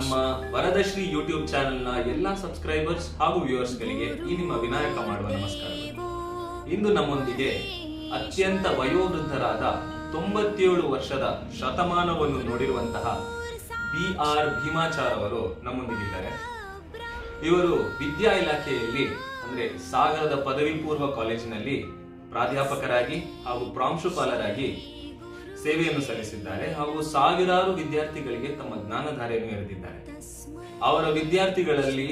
ನಮ್ಮ ವರದಶ್ರೀ ಯೂಟ್ಯೂಬ್ ಚಾನೆಲ್ನ ಎಲ್ಲ ಸಬ್ಸ್ಕ್ರೈಬರ್ಸ್ ಹಾಗೂ ವ್ಯೂವರ್ಸ್ಗಳಿಗೆ ಈ ನಿಮ್ಮ ವಿನಾಯಕ ಮಾಡುವ ನಮಸ್ಕಾರಗಳು. ಇಂದು ನಮ್ಮೊಂದಿಗೆ ಅತ್ಯಂತ ವಯೋವೃದ್ಧರಾದ 97 ವರ್ಷದ ಶತಮಾನವನ್ನು ನೋಡಿರುವಂತಹ BR ಭೀಮಾಚಾರ್ ಅವರು ನಮ್ಮೊಂದಿಗಿದ್ದಾರೆ. ಇವರು ವಿದ್ಯಾ ಇಲಾಖೆಯಲ್ಲಿ ಅಂದ್ರೆ ಸಾಗರದ ಪದವಿ ಪೂರ್ವ ಕಾಲೇಜಿನಲ್ಲಿ ಪ್ರಾಧ್ಯಾಪಕರಾಗಿ ಹಾಗೂ ಪ್ರಾಂಶುಪಾಲರಾಗಿ ಸೇವೆಯನ್ನು ಸಲ್ಲಿಸಿದ್ದಾರೆ ಹಾಗೂ ಸಾವಿರಾರು ವಿದ್ಯಾರ್ಥಿಗಳಿಗೆ ತಮ್ಮ ಜ್ಞಾನಧಾರೆಯನ್ನು ಎರೆದಿದ್ದಾರೆ. ಅವರ ವಿದ್ಯಾರ್ಥಿಗಳಲ್ಲಿ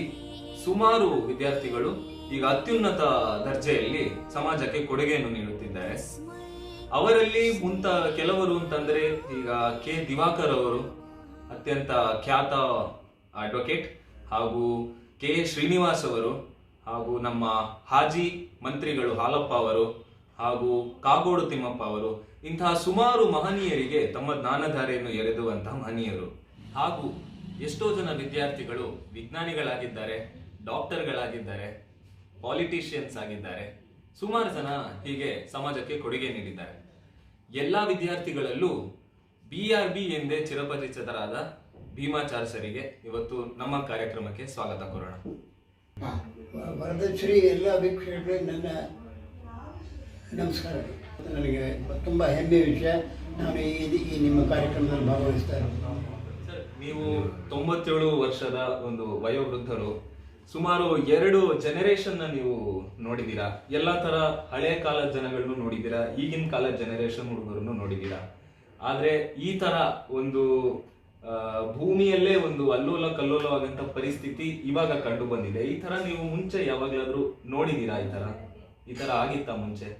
ಸುಮಾರು ವಿದ್ಯಾರ್ಥಿಗಳು ಈಗ ಅತ್ಯುನ್ನತ ದರ್ಜೆಯಲ್ಲಿ ಸಮಾಜಕ್ಕೆ ಕೊಡುಗೆಯನ್ನು ನೀಡುತ್ತಿದ್ದಾರೆ. ಅವರಲ್ಲಿ ಕೆಲವರು ಅಂತಂದ್ರೆ ಈಗ ಕೆ ದಿವಾಕರ್ ಅವರು ಅತ್ಯಂತ ಖ್ಯಾತ ಅಡ್ವೊಕೇಟ್, ಹಾಗೂ ಕೆ ಶ್ರೀನಿವಾಸ್ ಅವರು, ಹಾಗೂ ನಮ್ಮ ಹಾಜಿ ಮಂತ್ರಿಗಳು ಹಾಲಪ್ಪ ಅವರು, ಹಾಗೂ ಕಾಗೋಡು ತಿಮ್ಮಪ್ಪ ಅವರು, ಇಂತಹ ಸುಮಾರು ಮಹನೀಯರಿಗೆ ತಮ್ಮ ಜ್ಞಾನಧಾರೆಯನ್ನು ಎರೆದುವಂತಹ ಮಹನೀಯರು. ಹಾಗೂ ಎಷ್ಟೋ ಜನ ವಿದ್ಯಾರ್ಥಿಗಳು ವಿಜ್ಞಾನಿಗಳಾಗಿದ್ದಾರೆ, ಡಾಕ್ಟರ್ಗಳಾಗಿದ್ದಾರೆ, ಪಾಲಿಟಿಷಿಯನ್ಸ್ ಆಗಿದ್ದಾರೆ. ಸುಮಾರು ಜನ ಹೀಗೆ ಸಮಾಜಕ್ಕೆ ಕೊಡುಗೆ ನೀಡಿದ್ದಾರೆ. ಎಲ್ಲ ವಿದ್ಯಾರ್ಥಿಗಳಲ್ಲೂ BRB ಎಂದೇ ಚಿರಪರಿಚಿತರಾದ ಭೀಮಾಚಾರ್ ಸರಿಗೆ ಇವತ್ತು ನಮ್ಮ ಕಾರ್ಯಕ್ರಮಕ್ಕೆ ಸ್ವಾಗತ ಕೋರೋಣ. ವರದಶ್ರೀ ಎಲ್ಲ ವೀಕ್ಷಕರಿಗೆ ನನ್ನ ನಮಸ್ಕಾರ. ನನಗೆ ತುಂಬ ಹೆಮ್ಮೆಯ ವಿಷಯ, ನಾನು ಈ ನಿಮ್ಮ ಕಾರ್ಯಕ್ರಮದಲ್ಲಿ ಭಾಗವಹಿಸ್ತಾ ಇರೋದು. ಸರ್, ನೀವು 97 ವರ್ಷದ ಒಂದು ವಯೋವೃದ್ಧರು. ಸುಮಾರು 2 ಜನರೇಷನ್ ನೀವು ನೋಡಿದ್ದೀರಾ. ಎಲ್ಲ ತರ ಹಳೆ ಕಾಲದ ಜನಗಳನ್ನು ನೋಡಿದ್ದೀರಾ, ಈಗಿನ ಕಾಲದ ಜನರೇಷನ್ ಹುಡುಗರನ್ನು ನೋಡಿದ್ದೀರಾ. ಆದ್ರೆ ಈ ತರ ಒಂದು ಭೂಮಿಯಲ್ಲೇ ಒಂದು ಅಲ್ಲೋಲ ಕಲ್ಲೋಲವಾದಂತ ಪರಿಸ್ಥಿತಿ ಇವಾಗ ಕಂಡು ಬಂದಿದೆ. ಈ ತರ ನೀವು ಮುಂಚೆ ಯಾವಾಗ್ಲಾದ್ರೂ ನೋಡಿದ್ದೀರಾ? ಈ ತರ ಆಗಿತ್ತಾ ಮುಂಚೆ?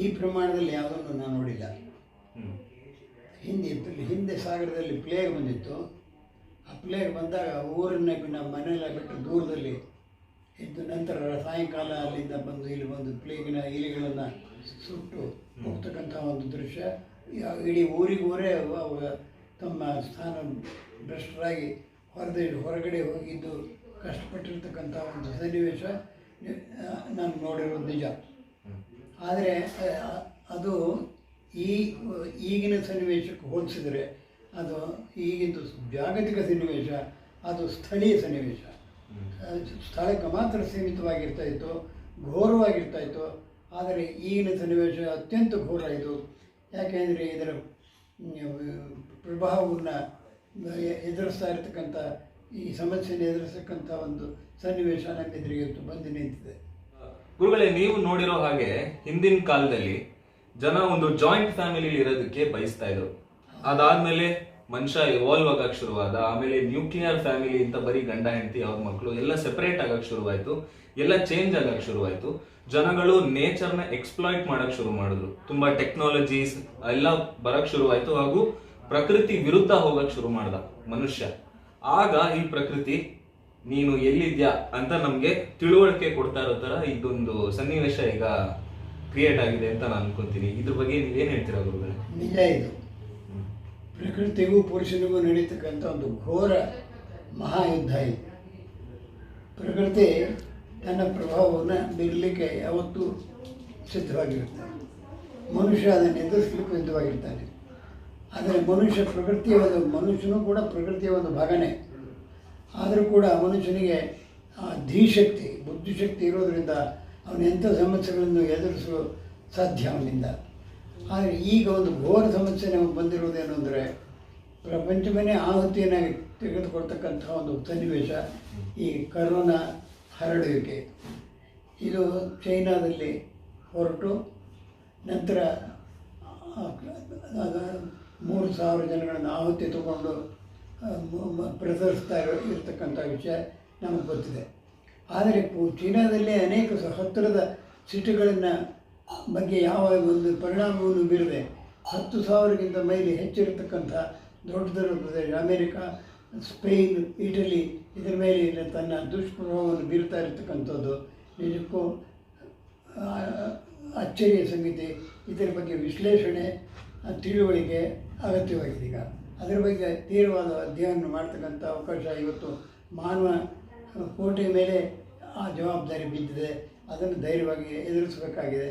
ಈ ಪ್ರಮಾಣದಲ್ಲಿ ಯಾವುದನ್ನು ನಾನು ನೋಡಿಲ್ಲ. ಹಿಂದೆ ಸಾಗರದಲ್ಲಿ ಪ್ಲೇಗ್ ಬಂದಿತ್ತು. ಆ ಪ್ಲೇಗ್ ಬಂದಾಗ ಊರನ್ನ ನಮ್ಮ ಮನೆಯಲ್ಲ ಬಿಟ್ಟು ದೂರದಲ್ಲಿ ಇದ್ದು, ನಂತರ ಸಾಯಂಕಾಲ ಅಲ್ಲಿಂದ ಬಂದು ಇಲ್ಲಿ ಬಂದು ಪ್ಲೇಗಿನ ಇಲಿಗಳನ್ನು ಸುಟ್ಟು ಹೋಗ್ತಕ್ಕಂಥ ಒಂದು ದೃಶ್ಯ. ಇಡೀ ಊರೇ ತಮ್ಮ ಸ್ಥಾನ ಭ್ರಷ್ಟರಾಗಿ ಹೊರಗಡೆ ಹೋಗಿದ್ದು ಕಷ್ಟಪಟ್ಟಿರ್ತಕ್ಕಂಥ ಒಂದು ಸನ್ನಿವೇಶ ನಾನು ನೋಡಿರೋದು ನಿಜ. ಆದರೆ ಅದು ಈಗಿನ ಸನ್ನಿವೇಶಕ್ಕೆ ಹೋಲಿಸಿದರೆ ಅದು ಈಗಿಂದು ಜಾಗತಿಕ ಸನ್ನಿವೇಶ, ಅದು ಸ್ಥಳೀಯ ಸನ್ನಿವೇಶ. ಸ್ಥಳಕ್ಕೆ ಮಾತ್ರ ಸೀಮಿತವಾಗಿರ್ತಾ ಇತ್ತು, ಘೋರವಾಗಿರ್ತಾ ಇತ್ತು. ಆದರೆ ಈಗಿನ ಸನ್ನಿವೇಶ ಅತ್ಯಂತ ಘೋರ ಇದು. ಯಾಕೆಂದರೆ ಇದರ ಪ್ರಭಾವವನ್ನು ಎದುರಿಸ್ತಾ ಇರತಕ್ಕಂಥ, ಈ ಸಮಸ್ಯೆಯನ್ನು ಎದುರಿಸತಕ್ಕಂಥ ಒಂದು ಸನ್ನಿವೇಶ ನಮ್ಮ ಎದುರಿಗೆ ಬಂದು ನಿಂತಿದೆ. ಗುರುಗಳೇ, ನೀವು ನೋಡಿರೋ ಹಾಗೆ ಹಿಂದಿನ ಕಾಲದಲ್ಲಿ ಜನ ಒಂದು ಜಾಯಿಂಟ್ ಫ್ಯಾಮಿಲಿ ಇರೋದಕ್ಕೆ ಬಯಸ್ತಾ ಇದ್ರು. ಅದಾದ್ಮೇಲೆ ಮನುಷ್ಯ ಇವಾಲ್ವ್ ಆಗಕ್ಕೆ ಶುರುವಾದ. ಆಮೇಲೆ ನ್ಯೂಕ್ಲಿಯರ್ ಫ್ಯಾಮಿಲಿ ಅಂತ ಬರೀ ಗಂಡ ಹೆಂಡತಿ ಅವ್ರ ಮಕ್ಕಳು ಎಲ್ಲ ಸೆಪರೇಟ್ ಆಗಕ್ಕೆ ಶುರುವಾಯ್ತು, ಎಲ್ಲ ಚೇಂಜ್ ಆಗಕ್ಕೆ ಶುರುವಾಯ್ತು. ಜನಗಳು ನೇಚರ್ನ ಎಕ್ಸ್ಪ್ಲಾಯ್ಟ್ ಮಾಡಕ್ ಶುರು ಮಾಡಿದ್ರು. ತುಂಬಾ ಟೆಕ್ನಾಲಜೀಸ್ ಎಲ್ಲ ಬರಕ್ ಶುರುವಾಯ್ತು, ಹಾಗೂ ಪ್ರಕೃತಿ ವಿರುದ್ಧ ಹೋಗಕ್ ಶುರು ಮಾಡ್ದ ಮನುಷ್ಯ. ಆಗ ಈ ಪ್ರಕೃತಿ ನೀನು ಎಲ್ಲಿದ್ಯಾ ಅಂತ ನಮ್ಗೆ ತಿಳುವಳಿಕೆ ಕೊಡ್ತಾ ಇರೋ ತರ ಇದೊಂದು ಸನ್ನಿವೇಶ ಈಗ ಕ್ರಿಯೇಟ್ ಆಗಿದೆ ಅಂತ ನಾನು ಅನ್ಕೊಂತೀನಿ. ಇದ್ರ ಬಗ್ಗೆ ನೀವೇನ್ ಹೇಳ್ತೀರಾ ಗುರುಗಳೇ? ನಿಜ ಇದು. ಪ್ರಕೃತಿಗೂ ಪುರುಷನಿಗೂ ನಡೀತಕ್ಕಂಥ ಒಂದು ಘೋರ ಮಹಾಯುದ್ಧ ಇದು. ಪ್ರಕೃತಿ ತನ್ನ ಪ್ರಭಾವವನ್ನು ಬೀರಲಿಕ್ಕೆ ಯಾವತ್ತೂ ಸಿದ್ಧವಾಗಿರ್ತಾನೆ, ಮನುಷ್ಯ ಅದನ್ನು ಎದುರಿಸಲಿಕ್ಕೂ ಸಿದ್ಧವಾಗಿರ್ತಾನೆ. ಆದರೆ ಮನುಷ್ಯನೂ ಕೂಡ ಪ್ರಕೃತಿಯ ಒಂದು ಭಾಗನೇ. ಆದರೂ ಕೂಡ ಮನುಷ್ಯನಿಗೆ ಧೀಶಕ್ತಿ, ಬುದ್ಧಿಶಕ್ತಿ ಇರೋದರಿಂದ ಅವನು ಎಂಥ ಸಮಸ್ಯೆಗಳನ್ನು ಎದುರಿಸಲು ಸಾಧ್ಯ ಅವನಿಂದ. ಆದರೆ ಈಗ ಒಂದು ಘೋರ ಸಮಸ್ಯೆ ನಮಗೆ ಬಂದಿರೋದೇನು ಅಂದರೆ, ಪ್ರಪಂಚವನ್ನೇ ಆಹುತಿಯನ್ನು ತೆಗೆದುಕೊಳ್ತಕ್ಕಂಥ ಒಂದು ಸನ್ನಿವೇಶ ಈ ಕರೋನಾ ಹರಡುವಿಕೆ. ಇದು ಚೈನಾದಲ್ಲಿ ಹೊರಟು ನಂತರ 3,000 ಜನಗಳನ್ನು ಆಹುತಿ ತಗೊಂಡು ಪ್ರಸರಿಸ್ತಾ ಇರತಕ್ಕಂಥ ವಿಷಯ ನಮಗೆ ಗೊತ್ತಿದೆ. ಆದರೆ ಚೀನಾದಲ್ಲೇ ಅನೇಕ ಹತ್ತಿರದ ಸಿಟಿಗಳನ್ನು ಬಗ್ಗೆ ಯಾವ ಒಂದು ಪರಿಣಾಮವನ್ನು ಬೀರದೆ 10,000ಕ್ಕಿಂತ ಮೇಲೆ ಹೆಚ್ಚಿರತಕ್ಕಂಥ ದೊಡ್ಡ ಪ್ರದೇಶ ಅಮೇರಿಕಾ, ಸ್ಪೇನ್, ಇಟಲಿ ಇದರ ಮೇಲೆ ತನ್ನ ದುಷ್ಪ್ರಭಾವವನ್ನು ಬೀರ್ತಾ ಇರತಕ್ಕಂಥದ್ದು ನಿಜಕ್ಕೂ ಅಚ್ಚರಿಯ ಸಂಗತಿ. ಇದರ ಬಗ್ಗೆ ವಿಶ್ಲೇಷಣೆ, ತಿಳುವಳಿಕೆ ಅಗತ್ಯವಾಗಿದೆ. ಈಗ ಅದರ ಬಗ್ಗೆ ತೀವ್ರವಾದ ಅಧ್ಯಯನ ಮಾಡ್ತಕ್ಕಂಥ ಅವಕಾಶ ಇವತ್ತು ಮಾನವ ಕೋಟೆ ಮೇಲೆ ಆ ಜವಾಬ್ದಾರಿ ಬಿದ್ದಿದೆ. ಅದನ್ನು ಧೈರ್ಯವಾಗಿ ಎದುರಿಸಬೇಕಾಗಿದೆ.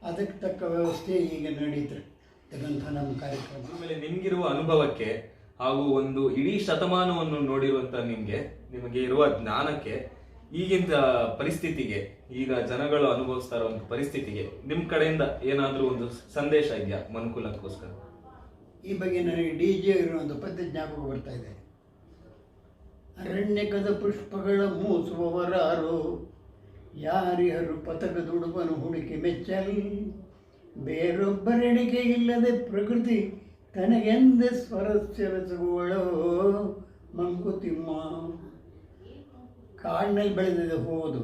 ಅದಕ್ಕೆ ತಕ್ಕ ವ್ಯವಸ್ಥೆ ಈಗ ನಡೀತಿರ್ತಕ್ಕಂಥ ನಮ್ಮ ಕಾರ್ಯಕ್ರಮ. ಆಮೇಲೆ ನಿಮಗಿರುವ ಅನುಭವಕ್ಕೆ ಹಾಗೂ ಒಂದು ಇಡೀ ಶತಮಾನವನ್ನು ನೋಡಿರುವಂತ ನಿಮಗೆ ಇರುವ ಜ್ಞಾನಕ್ಕೆ ಈಗಿನ ಪರಿಸ್ಥಿತಿಗೆ, ಈಗ ಜನಗಳು ಅನುಭವಿಸ್ತಾ ಇರುವಂತ ಪರಿಸ್ಥಿತಿಗೆ ನಿಮ್ ಕಡೆಯಿಂದ ಏನಾದ್ರೂ ಒಂದು ಸಂದೇಶ ಇದೆಯಾ ಮನುಕುಲಕ್ಕೋಸ್ಕರ? ಈ ಬಗ್ಗೆ ನನಗೆ DJ ಇರುವಂಥ ಪದ್ಯ ಜ್ಞಾಪಕ ಬರ್ತಾ ಇದೆ. ಅರಣ್ಯಕದ ಪುಷ್ಪಗಳ ಮೂಸುವವರಾರು, ಯಾರಿಹರು ಪತಕದುಡುಬನು ಹುಡುಕಿ ಮೆಚ್ಚಲ್, ಬೇರೊಬ್ಬರೆಣಿಕೆ ಇಲ್ಲದೆ ಪ್ರಕೃತಿ ತನಗೆಂದೇ ಸ್ವರಸ್ಯವೆಸಗುವಳೋ ಮಂಕುತಿಮ್ಮ. ಕಾಡಿನಲ್ಲಿ ಬೆಳೆದಿದೆ ಹೂವುದು,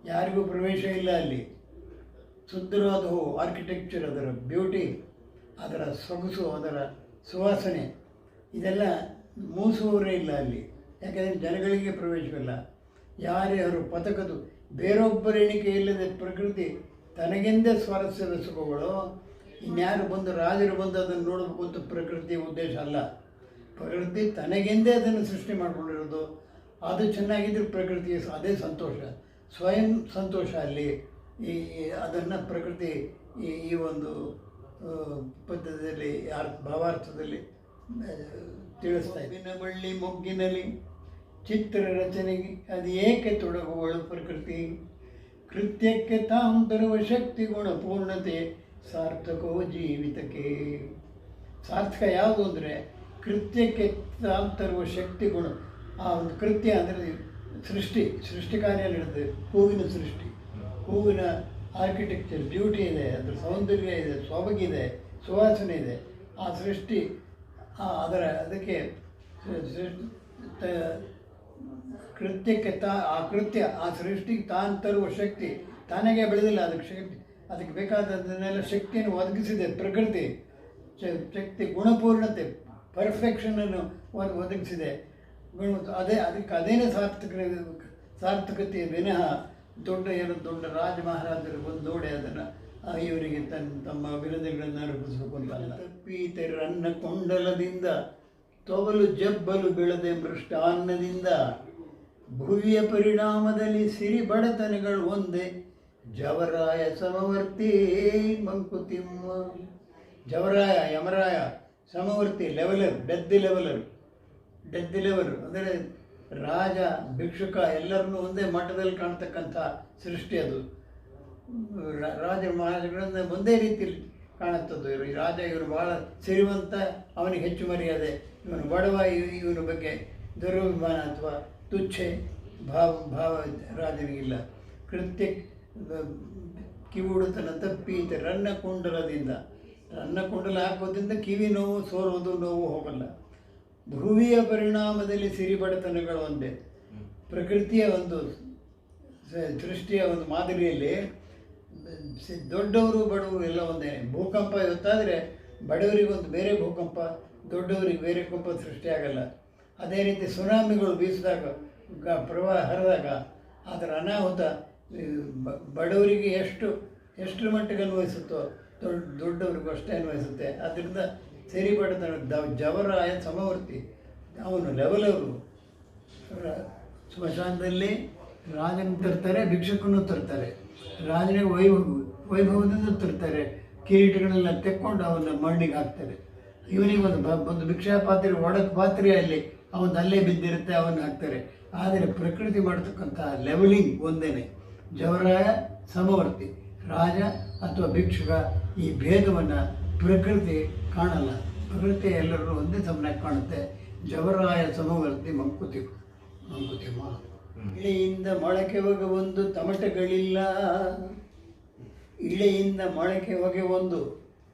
ಯಾರಿಗೂ ಪ್ರವೇಶ ಇಲ್ಲ ಅಲ್ಲಿ. ಸುಂದರವಾದ ಹೂವು, ಆರ್ಕಿಟೆಕ್ಚರ್, ಅದರ ಬ್ಯೂಟಿ, ಅದರ ಸೊಗಸು, ಅದರ ಸುವಾಸನೆ, ಇದೆಲ್ಲ ಮೂಸುವವರೇ ಇಲ್ಲ ಅಲ್ಲಿ. ಯಾಕೆಂದರೆ ಜನಗಳಿಗೆ ಪ್ರವೇಶವಿಲ್ಲ. ಯಾರ್ಯಾರು ಪತಕದು ಬೇರೊಬ್ಬರ ಎಣಿಕೆ ಇಲ್ಲದೆ ಪ್ರಕೃತಿ ತನಗೆಂದೇ ಸ್ವಾರಸ್ಯವೆಸಗುವಳೋ. ಇನ್ಯಾರು ಬಂದು ರಾಜರು ಬಂದು ಅದನ್ನು ನೋಡಬೇಕು ಅಂತ ಪ್ರಕೃತಿಯ ಉದ್ದೇಶ ಅಲ್ಲ. ಪ್ರಕೃತಿ ತನಗೆಂದೇ ಅದನ್ನು ಸೃಷ್ಟಿ ಮಾಡಿಕೊಂಡಿರೋದು. ಅದು ಚೆನ್ನಾಗಿದ್ದರೆ ಪ್ರಕೃತಿಗೆ ಅದೇ ಸಂತೋಷ, ಸ್ವಯಂ ಸಂತೋಷ ಅಲ್ಲಿ. ಅದನ್ನು ಪ್ರಕೃತಿ ಈ ಒಂದು ಪದ್ಯದಲ್ಲಿ ಭಾವಾರ್ಥದಲ್ಲಿ ತಿಳಿಸ್ತಾ ಇದೆ. ಬಳ್ಳಿ ಮೊಗ್ಗಿನಲ್ಲಿ ಚಿತ್ರ ರಚನೆಗೆ ಅದು ಏಕೆ ತೊಡಗುವಳು ಪ್ರಕೃತಿ, ಕೃತ್ಯಕ್ಕೆ ತಾಂ ತರುವ ಶಕ್ತಿ ಗುಣ ಪೂರ್ಣತೆ ಸಾರ್ಥಕೋ ಜೀವಿತಕ್ಕೆ. ಸಾರ್ಥಕ ಯಾವುದು ಅಂದರೆ ಕೃತ್ಯಕ್ಕೆ ತಾಂ ತರುವ ಶಕ್ತಿ ಗುಣ. ಆ ಒಂದು ಕೃತ್ಯ ಅಂದರೆ ಸೃಷ್ಟಿ ಕಾರ್ಯ ನಡೆದಿದೆ. ಹೂವಿನ ಸೃಷ್ಟಿ, ಹೂವಿನ ಆರ್ಕಿಟೆಕ್ಚರ್ ಬ್ಯೂಟಿ ಇದೆ, ಅದರ ಸೌಂದರ್ಯ ಇದೆ, ಸೊಬಗಿದೆ, ಸುವಾಸನೆ ಇದೆ. ಆ ಸೃಷ್ಟಿ ಅದಕ್ಕೆ ಕೃತ್ಯಕ್ಕೆ ಆ ಸೃಷ್ಟಿಗೆ ತಾನು ತರುವ ಶಕ್ತಿ ತಾನಾಗೆ ಬೆಳೆದಿಲ್ಲ. ಅದಕ್ಕೆ ಬೇಕಾದದನ್ನೆಲ್ಲ ಶಕ್ತಿಯನ್ನು ಒದಗಿಸಿದೆ ಪ್ರಕೃತಿ. ಶಕ್ತಿ ಗುಣಪೂರ್ಣತೆ, ಪರ್ಫೆಕ್ಷನನ್ನು ಒದಗಿಸಿದೆ. ಅದೇನೇ ಸಾರ್ಥಕತೆ ವಿನಃ ದೊಡ್ಡ ರಾಜ ಮಹಾರಾಜರು ಬಂದು ನೋಡಿ ಅದನ್ನು ಇವರಿಗೆ ತಮ್ಮ ವಿರೋಧಿಗಳನ್ನು ಅರ್ಪಿಸಬೇಕು ಅಂತ ಅಲ್ಲ. ತಪ್ಪೀತರನ್ನ ಕೊಂಡಲದಿಂದ ತೊಗಲು ಜಬ್ಬಲು ಬೆಳೆದೆ ಮೃಷ್ಟಾನ್ನದಿಂದ, ಭುವಿಯ ಪರಿಣಾಮದಲ್ಲಿ ಸಿರಿ ಬಡತನಗಳು ಒಂದೇ, Javaraya Samavarti Mankutimma. Javaraya, Yamaraya, Samavarti, leveller, death leveller ಅಂದರೆ ರಾಜ, ಭಿಕ್ಷುಕ ಎಲ್ಲರನ್ನೂ ಒಂದೇ ಮಟ್ಟದಲ್ಲಿ ಕಾಣ್ತಕ್ಕಂಥ ಸೃಷ್ಟಿ ಅದು. ರಾಜ ಮಹಾರಾಜಗಳನ್ನು ಒಂದೇ ರೀತಿಯಲ್ಲಿ ಕಾಣುತ್ತದ್ದು. ರಾಜ ಇವರು ಭಾಳ ಸಿರಿವಂತ, ಅವನಿಗೆ ಹೆಚ್ಚು ಮರ್ಯಾದೆ, ಇವನು ಬಡವ, ಇವನ ಬಗ್ಗೆ ದುರಭಿಮಾನ ಅಥವಾ ತುಚ್ಛೆ ಭಾವ ರಾಜನಿಗಿಲ್ಲ. ಕೃತ್ಯ ಕಿವುಡುತನ ತಪ್ಪೀತೆ ರನ್ನ ಕುಂಡಲದಿಂದ. ರನ್ನ ಕುಂಡಲ ಹಾಕೋದ್ರಿಂದ ಕಿವಿ ನೋವು, ಸೋರೋದು ನೋವು ಹೋಗಲ್ಲ. ಭೂಮಿಯ ಪರಿಣಾಮದಲ್ಲಿ ಸಿರಿಬಡತನಗಳು ಒಂದೇ. ಪ್ರಕೃತಿಯ ಒಂದು ಸೃಷ್ಟಿಯ ಒಂದು ಮಾದರಿಯಲ್ಲಿ ದೊಡ್ಡವರು ಬಡವರು ಎಲ್ಲ ಒಂದೇ. ಭೂಕಂಪ ಇವತ್ತಾದರೆ ಬಡವರಿಗೊಂದು ಬೇರೆ ಭೂಕಂಪ, ದೊಡ್ಡವರಿಗೆ ಬೇರೆ ಕಂಪ ಸೃಷ್ಟಿಯಾಗಲ್ಲ. ಅದೇ ರೀತಿ ಸುನಾಮಿಗಳು ಬೀಸಿದಾಗ, ಪ್ರವಾಹ ಹರಿದಾಗ ಅದರ ಅನಾಹುತ ಬಡವರಿಗೆ ಎಷ್ಟು ಮಟ್ಟಿಗೆ ಅನ್ವಯಿಸುತ್ತೋ ದೊಡ್ಡವ್ರಿಗೂ ಅಷ್ಟೇ ಅನ್ವಯಿಸುತ್ತೆ. ಆದ್ದರಿಂದ ಸಿರಿಬಡತನ ಜವರಾಯ ಸಮವರ್ತಿ, ಅವನು ಲೆವೆಲವರು. ಸ್ಮಶಾನದಲ್ಲಿ ರಾಜನ ತರ್ತಾರೆ, ಭಿಕ್ಷಕನೂ ತರ್ತಾರೆ, ರಾಜನಿಗೆ ವೈಭವದಿಂದ ತರ್ತಾರೆ. ಕಿರೀಟಗಳೆಲ್ಲ ತೆಕ್ಕೊಂಡು ಅವನ್ನ ಮಣ್ಣಿಗೆ ಹಾಕ್ತಾರೆ. ಇವನಿಗೆ ಒಂದು ಭಿಕ್ಷಾ ಪಾತ್ರೆ, ಒಡದ ಪಾತ್ರೆಯಲ್ಲಿ ಅವನು ಅಲ್ಲೇ ಬಿದ್ದಿರುತ್ತೆ, ಅವನ್ನ ಹಾಕ್ತಾರೆ. ಆದರೆ ಪ್ರಕೃತಿ ಮಾಡ್ತಕ್ಕಂಥ ಲೆವೆಲಿಂಗ್ ಒಂದೇನೆ. ಜವರಾಯ ಸಮವರ್ತಿ, ರಾಜ ಅಥವಾ ಭಿಕ್ಷುಕ, ಈ ಭೇದವನ್ನು ಪ್ರಕೃತಿ ಕಾಣಲ್ಲ. ಪ್ರಕೃತಿ ಎಲ್ಲರೂ ಒಂದೇ ಸಮನಾಗಿ ಕಾಣುತ್ತೆ. ಜವರಾಯ ಸಮವರ್ತಿ ಮಂಕುತಿಮ್ಮ. ಇಳೆಯಿಂದ ಮೊಳಕೆ ಹೊಗೆ ಒಂದು ತಮಟೆಗಳಿಲ್ಲ, ಇಳೆಯಿಂದ ಮೊಳಕೆ ಹೊಗೆ ಒಂದು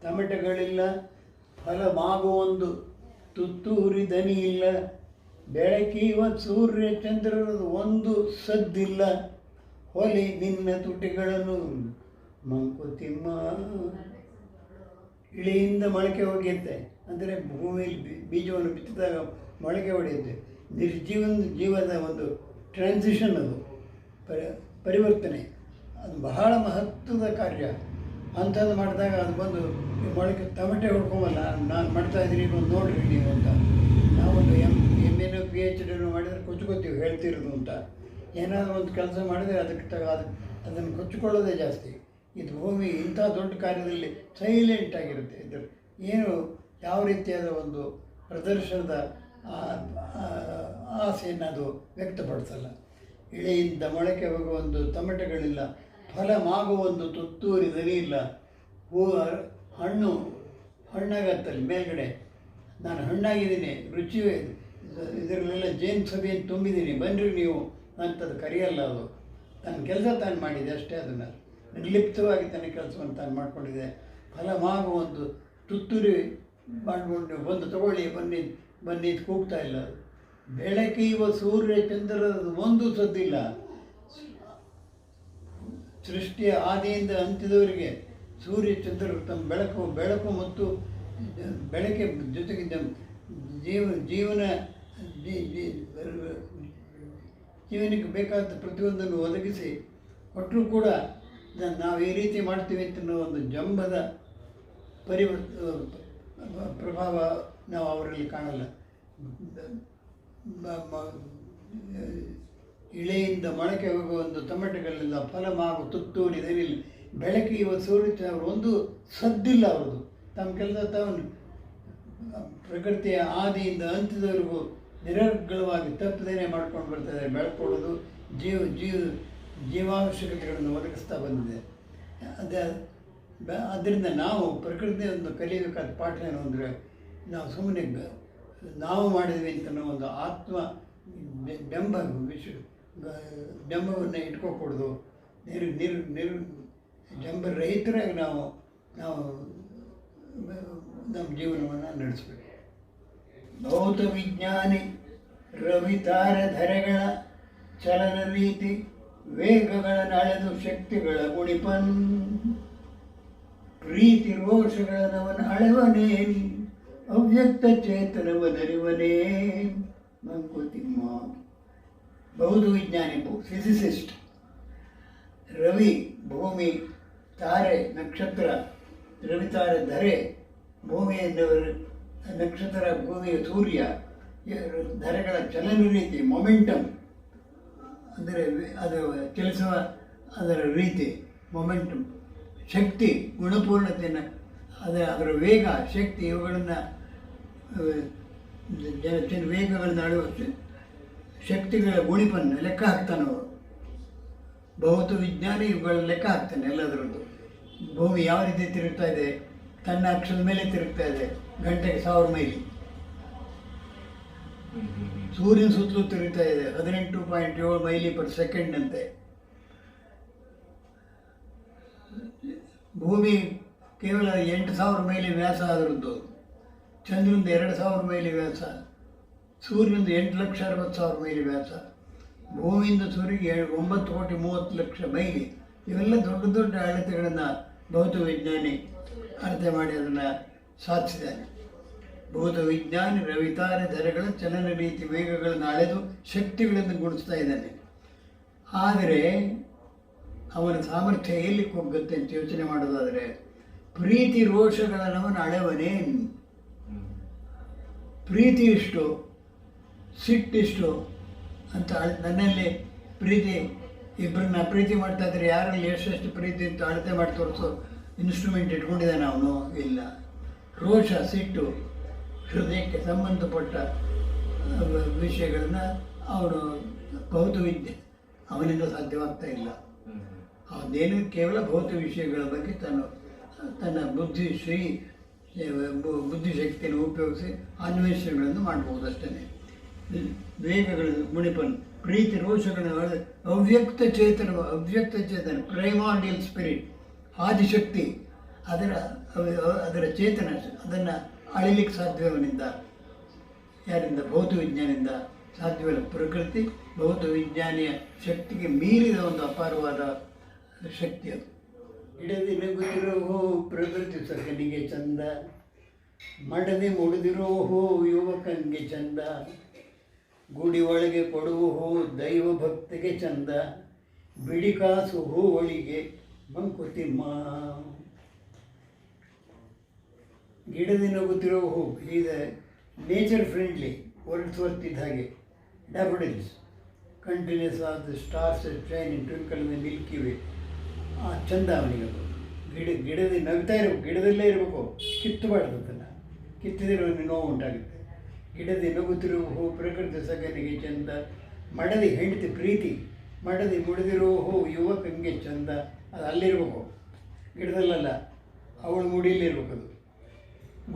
ತಮಟೆಗಳಿಲ್ಲ, ಫಲ ಮಾಗುವೊಂದು ತುತ್ತೂರಿ ದನಿ ಇಲ್ಲ, ಬೆಳಕೀವ ಸೂರ್ಯ ಚಂದ್ರರದು ಒಂದು ಸದ್ದಿಲ್ಲ, ಹೊಲಿ ನಿನ್ನ ತುಟಿಗಳನ್ನು ಮಂಕುತಿಮ್ಮ. ಇಳೆಯಿಂದ ಮೊಳಕೆ ಹೊಗೆಯುತ್ತೆ ಅಂದರೆ ಭೂಮಿಯಲ್ಲಿ ಬೀಜವನ್ನು ಬಿತ್ತಿದಾಗ ಮೊಳಕೆ ಹೊಡೆಯುತ್ತೆ. ಜೀವದ ಒಂದು ಟ್ರಾನ್ಸಿಷನ್, ಅದು ಪರಿವರ್ತನೆ, ಅದು ಬಹಳ ಮಹತ್ವದ ಕಾರ್ಯ. ಅಂಥದ್ದು ಮಾಡಿದಾಗ ಅದು ಬಂದು ಮೊಳಕೆ ತಮಟೆ ಹೊಡ್ಕೊಂಬಲ್ಲ, ನಾನು ಮಾಡ್ತಾಯಿದ್ದೀನಿ ಒಂದು ನೋಡ್ರಿ ನೀವು ಅಂತ. ನಾವೊಂದು MA PhD ಮಾಡಿದರೆ ಕೊಚ್ಕೋತೀವಿ, ಹೇಳ್ತಿರೋದು ಅಂತ. ಏನಾದರೂ ಒಂದು ಕೆಲಸ ಮಾಡಿದರೆ ಅದನ್ನು ಕೊಚ್ಚಿಕೊಳ್ಳೋದೇ ಜಾಸ್ತಿ. ಇದು ಭೂಮಿ ಇಂಥ ದೊಡ್ಡ ಕಾರ್ಯದಲ್ಲಿ ಸೈಲೆಂಟ್ ಆಗಿರುತ್ತೆ. ಇದು ಯಾವ ರೀತಿಯಾದ ಒಂದು ಪ್ರದರ್ಶನದ ಆಸೆಯನ್ನು ಅದು ವ್ಯಕ್ತಪಡಿಸಲ್ಲ. ಇಳೆಯಿಂದ ಮೊಳಕೆ ಹೋಗುವ ಒಂದು ತಮಟೆಗಳಿಲ್ಲ, ಫಲ ಮಾಗುವ ಒಂದು ತುತ್ತೂರಿ ದನಿ ಇಲ್ಲ, ಹಣ್ಣು ಹಣ್ಣಾಗತ್ತಲ್ಲಿ ಮೇಲ್ಗಡೆ ನಾನು ಹಣ್ಣಾಗಿದ್ದೀನಿ, ರುಚಿ ಇದರಲ್ಲೆಲ್ಲ ಜೇನು ಸಭೆಯನ್ನು ತುಂಬಿದ್ದೀನಿ, ಬನ್ನಿರಿ ನೀವು ಅಂತದ್ದು ಕರೆಯಲ್ಲ. ಅದು ತನ್ನ ಕೆಲಸ ತಾನು ಮಾಡಿದೆ ಅಷ್ಟೇ, ಅದನ್ನು ನಿರ್ಲಿಪ್ತವಾಗಿ ತನ್ನ ಕೆಲಸವನ್ನು ತಾನು ಮಾಡಿಕೊಂಡಿದೆ. ಫಲ ಮಾಗುವ ಒಂದು ತುತ್ತೂರಿ ಮಾಡಿಕೊಂಡು ಬಂದು ತಗೊಳ್ಳಿ ಬನ್ನಿ ಬನ್ನಿ ಕೂಗ್ತಾ ಇಲ್ಲ. ಬೆಳಕಿಯುವ ಸೂರ್ಯ ಚಂದ್ರದ ಒಂದು ಸದ್ದಿಲ್ಲ. ಸೃಷ್ಟಿಯ ಆದಿಯಿಂದ ಅಂತ್ಯದವರೆಗೆ ಸೂರ್ಯ ಚಂದ್ರರು ತಮ್ಮ ಬೆಳಕು ಮತ್ತು ಬೆಳಕೆ ಜೊತೆಗೆ ಜೀವನಕ್ಕೆ ಬೇಕಾದ ಪ್ರತಿಯೊಂದನ್ನು ಒದಗಿಸಿ ಕೊಟ್ಟರೂ ಕೂಡ ನಾವು ಈ ರೀತಿ ಮಾಡ್ತೀವಿ ಅಂತ ಒಂದು ಜಂಬದ ಪ್ರಭಾವ ನಾವು ಅವರಲ್ಲಿ ಕಾಣಲ್ಲ. ಇಳೆಯಿಂದ ಮೊಳಕೆ ಹೋಗುವ ಒಂದು ಟೊಮೆಟೊಗಳಿಲ್ಲ, ಫಲ ಮಾಗು ತುತ್ತೂರಿ ದನಿಲ್ಲ, ಬೆಳಕಿಯುವ ಸೂರ್ಯ ಒಂದು ಸದ್ದಿಲ್ಲ. ಅವ್ರದ್ದು ತಮ್ಮ ಕೆಲಸ ತಾವು ಪ್ರಕೃತಿಯ ಆದಿಯಿಂದ ಅಂತ್ಯದವರೆಗೂ ನಿರರ್ಗಳವಾಗಿ ತಪ್ಪದೇನೆ ಮಾಡ್ಕೊಂಡು ಬರ್ತಾಯಿದ್ದಾರೆ. ಬೆಳ್ಕೊಳ್ಳೋದು ಜೀವಾವಶ್ಯಕತೆಗಳನ್ನು ಒದಗಿಸ್ತಾ ಬಂದಿದೆ. ಅದರಿಂದ ನಾವು ಪ್ರಕೃತಿಯನ್ನು ಕಲಿಯಬೇಕಾದ ಪಾಠ ಏನು ಅಂದರೆ, ನಾವು ಸುಮ್ಮನೆ ನಾವು ಮಾಡಿದ್ವಿ ಅಂತ ನಾವು ಒಂದು ಆತ್ಮ ಡಂಬವನ್ನು ಇಟ್ಕೋಕೂಡ್ದು. ಡಂಬ ರಹಿತರಾಗಿ ನಾವು ನಮ್ಮ ಜೀವನವನ್ನು ನಡೆಸಬೇಕು. ಭೌತ ವಿಜ್ಞಾನಿ ರವಿತಾರಧರೆಗಳ ಚಲನ ರೀತಿ ವೇಗಗಳನ್ನಳೆದು ಶಕ್ತಿಗಳ ಗುಣಿಪನ್, ಪ್ರೀತಿ ರೋಷಗಳನ್ನವನ ಅಳೆವನೇನ್, ಅವ್ಯಕ್ತ ಚೇತನವನರಿವನೇ ಮಂಕುತಿಮ್ಮ. ಬೌದ್ಧ ವಿಜ್ಞಾನಿ, ಫಿಸಿಸಿಸ್ಟ್. ರವಿ ಭೂಮಿ, ತಾರೆ ನಕ್ಷತ್ರ, ರವಿತಾರೆ ಧರೆ ಭೂಮಿಯವರು, ನಕ್ಷತ್ರ ಭೂಮಿಯ ಸೂರ್ಯ, ಧರೆಗಳ ಚಲನ ರೀತಿ ಮೊಮೆಂಟಮ್ ಅಂದರೆ ಅದು ಚಲಿಸುವ ಅದರ ರೀತಿ ಮೊಮೆಂಟಮ್, ಶಕ್ತಿ ಗುಣಪೂರ್ಣತೆಯನ್ನು ಅದರ ವೇಗ ಶಕ್ತಿ ಇವುಗಳನ್ನು ವೇಗಗಳನ್ನು ಅಳುವ ಶಕ್ತಿಗಳ ಗುಣಿಪನ್ನು ಲೆಕ್ಕ ಹಾಕ್ತಾನವರು. ಭೌತ ವಿಜ್ಞಾನಿ ಇವುಗಳ ಲೆಕ್ಕ ಹಾಕ್ತಾನೆ ಎಲ್ಲದರದ್ದು. ಭೂಮಿ ಯಾವ ರೀತಿ ತಿರುಗ್ತಾ ಇದೆ, ತನ್ನ ಅಕ್ಷದ ಮೇಲೆ ತಿರುಗ್ತಾ ಇದೆ, ಗಂಟೆಗೆ 1000 ಮೈಲಿ. ಸೂರ್ಯನ ಸುತ್ತಲೂ ತಿರುಗ್ತಾ ಇದೆ 18.7 ಮೈಲಿ ಪರ್ ಸೆಕೆಂಡ್ ಅಂತೆ. ಭೂಮಿ ಕೇವಲ 8000 ಮೈಲಿ ವ್ಯಾಸ ಅದರದ್ದು, ಚಂದ್ರನದು 2000 ಮೈಲಿ ವ್ಯಾಸ, ಸೂರ್ಯನದು 8,60,000 ಮೈಲಿ ವ್ಯಾಸ, ಭೂಮಿಯಿಂದ ಸೂರ್ಯಗೆ 9,30,00,000 ಮೈಲಿ. ಇವೆಲ್ಲ ದೊಡ್ಡ ದೊಡ್ಡ ಅಳತೆಗಳನ್ನು ಭೌತ ವಿಜ್ಞಾನಿ ಅಳತೆ ಮಾಡಿ ಅದನ್ನು ಸಾಧಿಸಿದ್ದಾನೆ. ಭೌತ ವಿಜ್ಞಾನಿ ರವಿತಾರೆ ಧರೆಗಳ ಚಲನ ರೀತಿ ವೇಗಗಳನ್ನು ಅಳೆದು ಶಕ್ತಿಗಳನ್ನು ಗುಣಿಸ್ತಾ ಇದ್ದಾನೆ. ಆದರೆ ಅವನ ಸಾಮರ್ಥ್ಯ ಎಲ್ಲಿ ಕುಗ್ಗುತ್ತೆ ಅಂತ ಯೋಚನೆ ಮಾಡೋದಾದರೆ, ಪ್ರೀತಿ ರೋಷಗಳನ್ನವನು ಅಳೆವನೇನು. ಪ್ರೀತಿ ಇಷ್ಟು, ಸಿಟ್ಟಿಷ್ಟು ಅಂತ ನನ್ನಲ್ಲಿ ಪ್ರೀತಿ, ಇಬ್ಬರನ್ನ ಪ್ರೀತಿ ಮಾಡ್ತಾ ಇದ್ರೆ ಯಾರಲ್ಲಿ ಎಷ್ಟೆಷ್ಟು ಪ್ರೀತಿ ಅಂತ ಅಳತೆ ಮಾಡಿ ತೋರಿಸೋ ಇನ್ಸ್ಟ್ರೂಮೆಂಟ್ ಇಟ್ಕೊಂಡಿದ್ದಾನೆ ಅವನು? ಇಲ್ಲ. ರೋಷ, ಸಿಟ್ಟು, ಹೃದಯಕ್ಕೆ ಸಂಬಂಧಪಟ್ಟ ವಿಷಯಗಳನ್ನು ಅವನು ಭೌತ ವಿದ್ಯೆ ಅವನಿಂದ ಸಾಧ್ಯವಾಗ್ತಾ ಇಲ್ಲ. ಅದೇನು ಕೇವಲ ಭೌತ ವಿಷಯಗಳ ಬಗ್ಗೆ ತನ್ನ ಬುದ್ಧಿಶಕ್ತಿಯನ್ನು ಉಪಯೋಗಿಸಿ ಅನ್ವೇಷಣೆಗಳನ್ನು ಮಾಡ್ಬೋದು ಅಷ್ಟೇ. ವೇಗಗಳ ಗುಣಿಪನ್, ಪ್ರೀತಿ ರೋಷಗಳನ್ನು ಅವ್ಯಕ್ತ ಚೇತನ ಪ್ರೈಮಾರ್ಡಿಯಲ್ ಸ್ಪಿರಿಟ್, ಆದಿಶಕ್ತಿ, ಅದರ ಚೇತನ, ಅದನ್ನು ಅಳಿಲಿಕ್ಕೆ ಸಾಧ್ಯವನಿಂದ. ಯಾರಿಂದ? ಭೌತ ವಿಜ್ಞಾನದಿಂದ ಸಾಧ್ಯವಿಲ್ಲ. ಪ್ರಕೃತಿ ಭೌತ ವಿಜ್ಞಾನಿಯ ಶಕ್ತಿಗೆ ಮೀರಿದ ಒಂದು ಅಪಾರವಾದ ಶಕ್ತಿ ಅದು. ಇಡದಿ ನಗುತ್ತಿರೋ ಪ್ರಕೃತಿ ಸಖನಿಗೆ ಚಂದ, ಮಡದಿ ಮುಡಿದಿರೋ ಯುವಕನಿಗೆ ಚಂದ, ಗುಡಿ ಒಳಗೆ ಕೊಡುವ ದೈವ ಭಕ್ತಿಗೆ ಚಂದ, ಬಿಡಿ ಕಾಸು ಹೂವಳಿಗೆ ಮಂಕುತಿಮ್ಮ. ಗಿಡದಿ ನಗುತ್ತಿರೋ ಹೂ, ಇದೆ ನೇಚರ್ ಫ್ರೆಂಡ್ಲಿ, ವರ್ಡ್ಸ್ವರ್ತ್ ಇದ್ದ ಹಾಗೆ. Daffodils, continuous of the stars shine in twinkle in the Milky Way. ಚಂದ ಅವನಿಗೆ ಅದು. ಗಿಡದಿ ನಗ್ತಾ ಇರಬೇಕು, ಗಿಡದಲ್ಲೇ ಇರಬೇಕು, ಕಿತ್ತಬಾರ್ದು ಅದನ್ನು. ಕಿತ್ತಿದ್ರೆ ಅವನಿಗೆ ನೋವು ಉಂಟಾಗುತ್ತೆ. ಗಿಡದಿ ನಗುತ್ತಿರುವ ಹೂ ಪ್ರಕೃತಿ ಸಗನಿಗೆ ಚಂದ, ಮಡದಿ ಹೆಂಡತಿ ಪ್ರೀತಿ, ಮಡದಿ ಮುಡಿದಿರುವ ಹೂ ಯುವಕಂಗೆ ಚಂದ. ಅದು ಅಲ್ಲಿರ್ಬೇಕು, ಗಿಡದಲ್ಲಲ್ಲ, ಅವಳು ಮುಡಿಯಲ್ಲಿರ್ಬೇಕು. ಅದು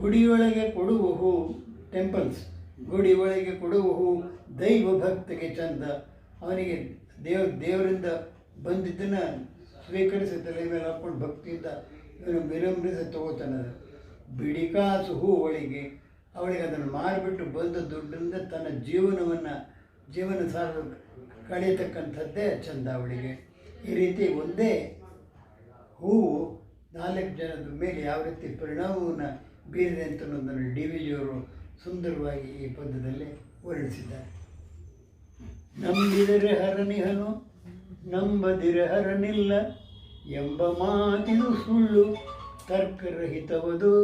ಗುಡಿಯೊಳಗೆ ಕೊಡುವ ಹೂ ಟೆಂಪಲ್ಸ್, ಗುಡಿಯೊಳಗೆ ಕೊಡುವ ಹೂ ದೈವ ಭಕ್ತಿಗೆ ಚಂದ. ಅವನಿಗೆ ದೇವರಿಂದ ಬಂದಿದ್ದನ್ನು ಸ್ವೀಕರಿಸಿ ತಲೆ ಮೇಲೆ ಹಾಕ್ಕೊಂಡು ಭಕ್ತಿಯಿಂದ ಇವನು ವಿನಮ್ರಿಸಿ ತಗೋತಾನೆ. ಬಿಡಿಕಾಸು ಹೂ ಅವಳಿಗೆ ಅದನ್ನು ಮಾರಿಬಿಟ್ಟು ಬಂದ ದುಡ್ಡಿಂದ ತನ್ನ ಜೀವನ ಸಾಲ ಕಳೆಯತಕ್ಕಂಥದ್ದೇ ಚಂದ ಅವಳಿಗೆ. ಈ ರೀತಿ ಒಂದೇ ಹೂವು 4 ಜನದ ಮೇಲೆ ಯಾವ ರೀತಿ ಪರಿಣಾಮವನ್ನು ಬೀರಿದೆ ಅಂತ ಅನ್ನೋದನ್ನು ಡಿ ವಿ ಜಿಯವರು ಸುಂದರವಾಗಿ ಈ ಪದ್ಯದಲ್ಲಿ ವರ್ಣಿಸಿದ್ದಾರೆ. ನಂಬಿದರೆ ಹರನಿಹನು ನಂಬದಿರೆ ಹರನಿಲ್ಲ ಎಂಬ ಮಾತಿದು ಸುಳ್ಳು ತರ್ಕರಹಿತವದು.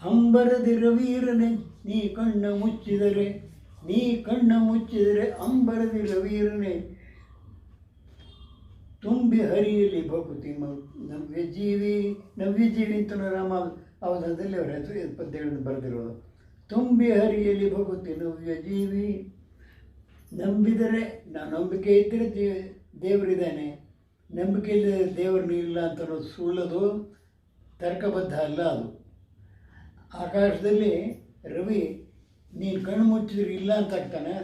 ಅಂಬರದಿರ ವೀರನೆ ನೀ ಕಣ್ಣ ಮುಚ್ಚಿದರೆ ಅಂಬರದಿರ ವೀರನೆ ತುಂಬಿ ಹರಿಯಲಿ ಭಕುತಿ ನವ್ಯಜೀವಿ ಅಂತ ರಾಮ ಅವಧಾನದಲ್ಲಿ ಅವರ ಹೆಸರು ಪದ್ಯಗಳನ್ನು ಬರೆದಿರೋದು. ತುಂಬಿ ಹರಿಯಲಿ ಭಕುತಿ ನವ್ಯಜೀವಿ. ನಂಬಿದರೆ ನಂಬಿಕೆ ಇದ್ದರೆ ದೇವರಿದ್ದಾನೆ, ನಂಬಿಕೆ ಇಲ್ಲದೆ ದೇವರನ್ನ ಇಲ್ಲ ಅಂತ ಅನ್ನೋದು ಸುಳ್ಳದು, ತರ್ಕಬದ್ಧ ಅಲ್ಲ ಅದು. ಆಕಾಶದಲ್ಲಿ ರವಿ ನೀನು ಕಣ್ಣು ಮುಚ್ಚಿದ್ರೆ ಇಲ್ಲ ಅಂತ ಆಗ್ತಾನೆ,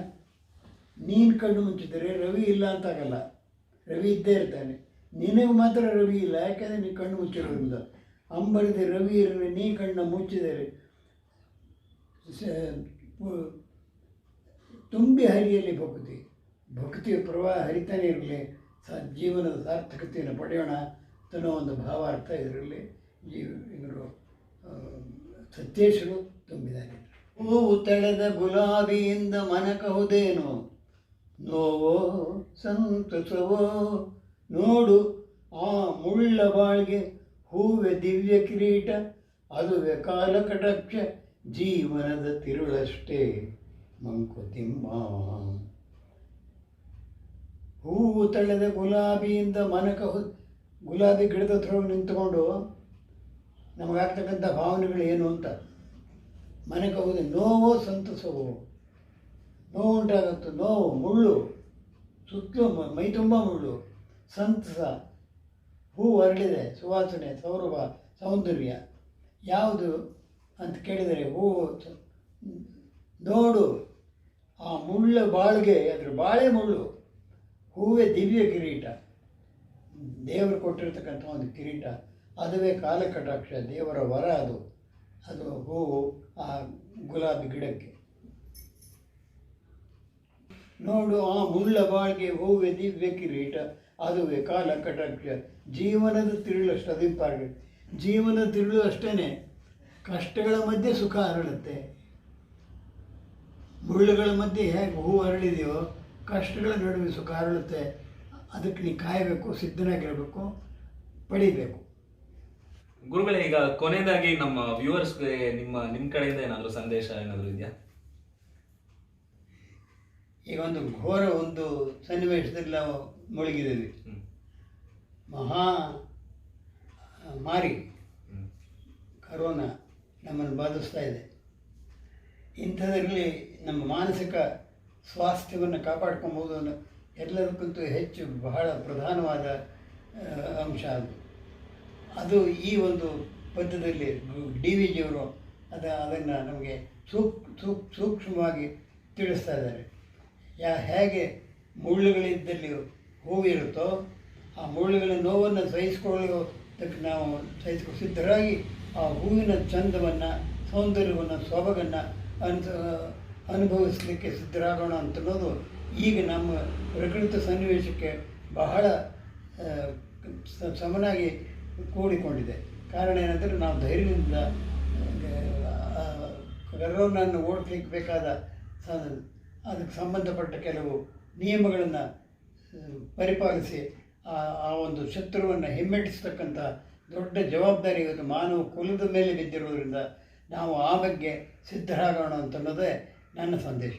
ನೀನು ಕಣ್ಣು ಮುಚ್ಚಿದರೆ ರವಿ ಇಲ್ಲ ಅಂತ ಆಗಲ್ಲ, ರವಿ ಇದ್ದೇ ಇರ್ತಾನೆ. ನಿನಗೆ ಮಾತ್ರ ರವಿ ಇಲ್ಲ, ಯಾಕೆಂದರೆ ನೀನು ಕಣ್ಣು ಮುಚ್ಚಿರೋದ್ರಿಂದ. ಅಂಬರದೆ ರವಿ ಇರಲಿ ನೀ ಕಣ್ಣು ಮುಚ್ಚಿದರೆ ತುಂಬಿ ಹರಿಯಲಿ ಭಕ್ತಿಯ ಪ್ರವಾಹ ಹರಿತಾನೆ ಇರಲಿ, ಜೀವನದ ಸಾರ್ಥಕತೆಯನ್ನು ಪಡೆಯೋಣ ಅನ್ನೋ ಒಂದು ಭಾವಾರ್ಥ ಇದರಲ್ಲಿ ಇವರು ಸತ್ಯೇಶರು ತುಂಬಿದ್ದಾರೆ. ಹೂವು ತಳೆದ ಗುಲಾಬಿಯಿಂದ ಮನಕಹುದೇನು, ನೋವೋ ಸಂತಸವೋ ನೋಡು ಆ ಮುಳ್ಳ ಬಾಳ್ಗೆ ಹೂವೆ ದಿವ್ಯ ಕಿರೀಟ, ಅದುವೆ ಕಾಲಕಟಾಕ್ಷ ಜೀವನದ ತಿರುಳಷ್ಟೇ ಮಂಕುತಿಮ್ಮ. ಹೂವು ತಳೆದ ಗುಲಾಬಿಯಿಂದ ಗುಲಾಬಿ ಗಿಡದ ಹತ್ರ ನಿಂತುಕೊಂಡು ನಮಗಾಗ್ತಕ್ಕಂಥ ಭಾವನೆಗಳು ಏನು ಅಂತ ಮನಕಹುದೆ. ನೋವೋ ಸಂತಸವೋ, ನೋವು ಉಂಟಾಗುತ್ತೋ, ನೋವು ಮುಳ್ಳು, ಸುತ್ತಲೂ ಮೈ ತುಂಬ ಮುಳ್ಳು, ಸಂತಸ, ಹೂ ಅರಳಿದೆ, ಸುವಾಸನೆ, ಸೌರಭ, ಸೌಂದರ್ಯ ಯಾವುದು ಅಂತ ಕೇಳಿದರೆ ಹೂವು ನೋಡು ಆ ಮುಳ್ಳ ಬಾಳ್ಗೆ, ಅದ್ರ ಬಾಳೆ ಮುಳ್ಳು, ಹೂವೇ ದಿವ್ಯ ಕಿರೀಟ, ದೇವರು ಕೊಟ್ಟಿರ್ತಕ್ಕಂಥ ಒಂದು ಕಿರೀಟ, ಅದುವೇ ಕಾಲಕಟಾಕ್ಷ, ದೇವರ ವರ ಅದು ಹೂವು ಆ ಗುಲಾಬಿ ಗಿಡಕ್ಕೆ. ನೋಡು ಆ ಮುಳ್ಳ ಬಾಳ್ಗೆ ಹೂವೇ ದಿವ್ಯ ಕಿರೀಟ, ಅದುವೇ ಕಾಲಕಟಾಕ್ಷ ಜೀವನದ ತಿರುಳಷ್ಟು. ಅದು ಇಂಪಾರ್ಟೆಂಟ್. ಜೀವನದ ತಿರುಳು ಅಷ್ಟೇ, ಕಷ್ಟಗಳ ಮಧ್ಯೆ ಸುಖ ಅರಳುತ್ತೆ. ಮುಳ್ಳುಗಳ ಮಧ್ಯೆ ಹೇಗೆ ಹೂವು ಅರಳಿದೆಯೋ ಕಷ್ಟಗಳ ನಡುವೆ ಸುಖ ಅರಳುತ್ತೆ. ಅದಕ್ಕೆ ನೀ ಕಾಯಬೇಕು, ಸಿದ್ಧನಾಗಿರಬೇಕು, ಪಡಿಬೇಕು. ಗುರುಗಳೇ, ಈಗ ಕೊನೆಯದಾಗಿ ನಮ್ಮ ವ್ಯೂವರ್ಸ್ಗೆ ನಿಮ್ಮ ಕಡೆಯಿಂದ ಏನಾದರೂ ಸಂದೇಶ ಏನಾದರೂ ಇದೆಯಾ? ಈಗ ಒಂದು ಘೋರ ಸನ್ನಿವೇಶದಲ್ಲಿ ನಾವು ಮುಳುಗಿದ್ದೀವಿ. ಮಹಾ ಮಾರಿ ಕರೋನಾ ನಮ್ಮನ್ನು ಬಾಧಿಸ್ತಾ ಇದೆ. ಇಂಥದ್ರಲ್ಲಿ ನಮ್ಮ ಮಾನಸಿಕ ಸ್ವಾಸ್ಥ್ಯವನ್ನು ಕಾಪಾಡ್ಕೊಬೋದು ಅನ್ನೋ ಎಲ್ಲದಕ್ಕಿಂತ ಹೆಚ್ಚು ಬಹಳ ಪ್ರಧಾನವಾದ ಅಂಶ ಅದು ಈ ಒಂದು ಪದ್ಯದಲ್ಲಿ ಡಿ ವಿ ಜಿಯವರು ಅದನ್ನು ನಮಗೆ ಸೂಕ್ಷ್ಮವಾಗಿ ತಿಳಿಸ್ತಾ ಇದ್ದಾರೆ. ಹೇಗೆ ಮುಳ್ಳುಗಳಿದ್ದಲ್ಲಿ ಹೂವಿರುತ್ತೋ ಆ ಮುಳ್ಳುಗಳ ನೋವನ್ನು ಸಹಿಸ್ಕೊಳ್ಳೋದಕ್ಕೆ ನಾವು ಸಿದ್ಧರಾಗಿ ಆ ಹೂವಿನ ಚಂದವನ್ನು, ಸೌಂದರ್ಯವನ್ನು, ಸೊಬಗನ್ನು ಅನುಭವಿಸಲಿಕ್ಕೆ ಸಿದ್ಧರಾಗೋಣ ಅಂತನ್ನೋದು ಈಗ ನಮ್ಮ ಪ್ರಕೃತಿ ಸನ್ನಿವೇಶಕ್ಕೆ ಬಹಳ ಸಮನಾಗಿ ಕೂಡಿಕೊಂಡಿದೆ. ಕಾರಣ ಏನಂದರೆ ನಾವು ಧೈರ್ಯದಿಂದ ಕರೋನನ್ನು ಓಡಿಸ್ಲಿಕ್ಕೆ ಬೇಕಾದ ಅದಕ್ಕೆ ಸಂಬಂಧಪಟ್ಟ ಕೆಲವು ನಿಯಮಗಳನ್ನು ಪರಿಪಾಲಿಸಿ ಆ ಒಂದು ಶತ್ರುವನ್ನು ಹಿಮ್ಮೆಟ್ಟಿಸ್ತಕ್ಕಂಥ ದೊಡ್ಡ ಜವಾಬ್ದಾರಿ ಇವತ್ತು ಮಾನವ ಕುಲದ ಮೇಲೆ ಬಿದ್ದಿರೋದ್ರಿಂದ ನಾವು ಆ ಬಗ್ಗೆ ಸಿದ್ಧರಾಗೋಣ ಅಂತನ್ನೋದೇ ನನ್ನ ಸಂದೇಶ.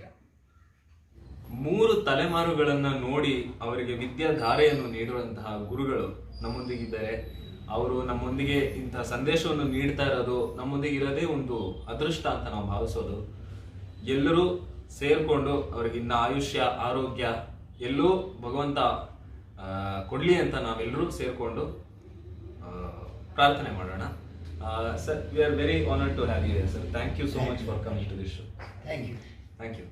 3 ತಲೆಮಾರುಗಳನ್ನು ನೋಡಿ ಅವರಿಗೆ ವಿದ್ಯಾಧಾರೆಯನ್ನು ನೀಡುವಂತಹ ಗುರುಗಳು ನಮ್ಮೊಂದಿಗಿದ್ದಾರೆ. ಅವರು ನಮ್ಮೊಂದಿಗೆ ಇಂಥ ಸಂದೇಶವನ್ನು ನೀಡ್ತಾ ಇರೋದು, ನಮ್ಮೊಂದಿಗೆ ಇರೋದೇ ಒಂದು ಅದೃಷ್ಟ ಅಂತ ನಾವು ಭಾವಿಸೋದು. ಎಲ್ಲರೂ ಸೇರ್ಕೊಂಡು ಅವ್ರಿಗೆ ಇನ್ನ ಆಯುಷ್ಯ, ಆರೋಗ್ಯ ಎಲ್ಲೂ ಭಗವಂತ ಕೊಡ್ಲಿ ಅಂತ ನಾವೆಲ್ಲರೂ ಸೇರ್ಕೊಂಡು ಪ್ರಾರ್ಥನೆ ಮಾಡೋಣ. Sir, we are very honoured to have you here, sir. Thank you so much for coming to this show. Thank you. Thank you.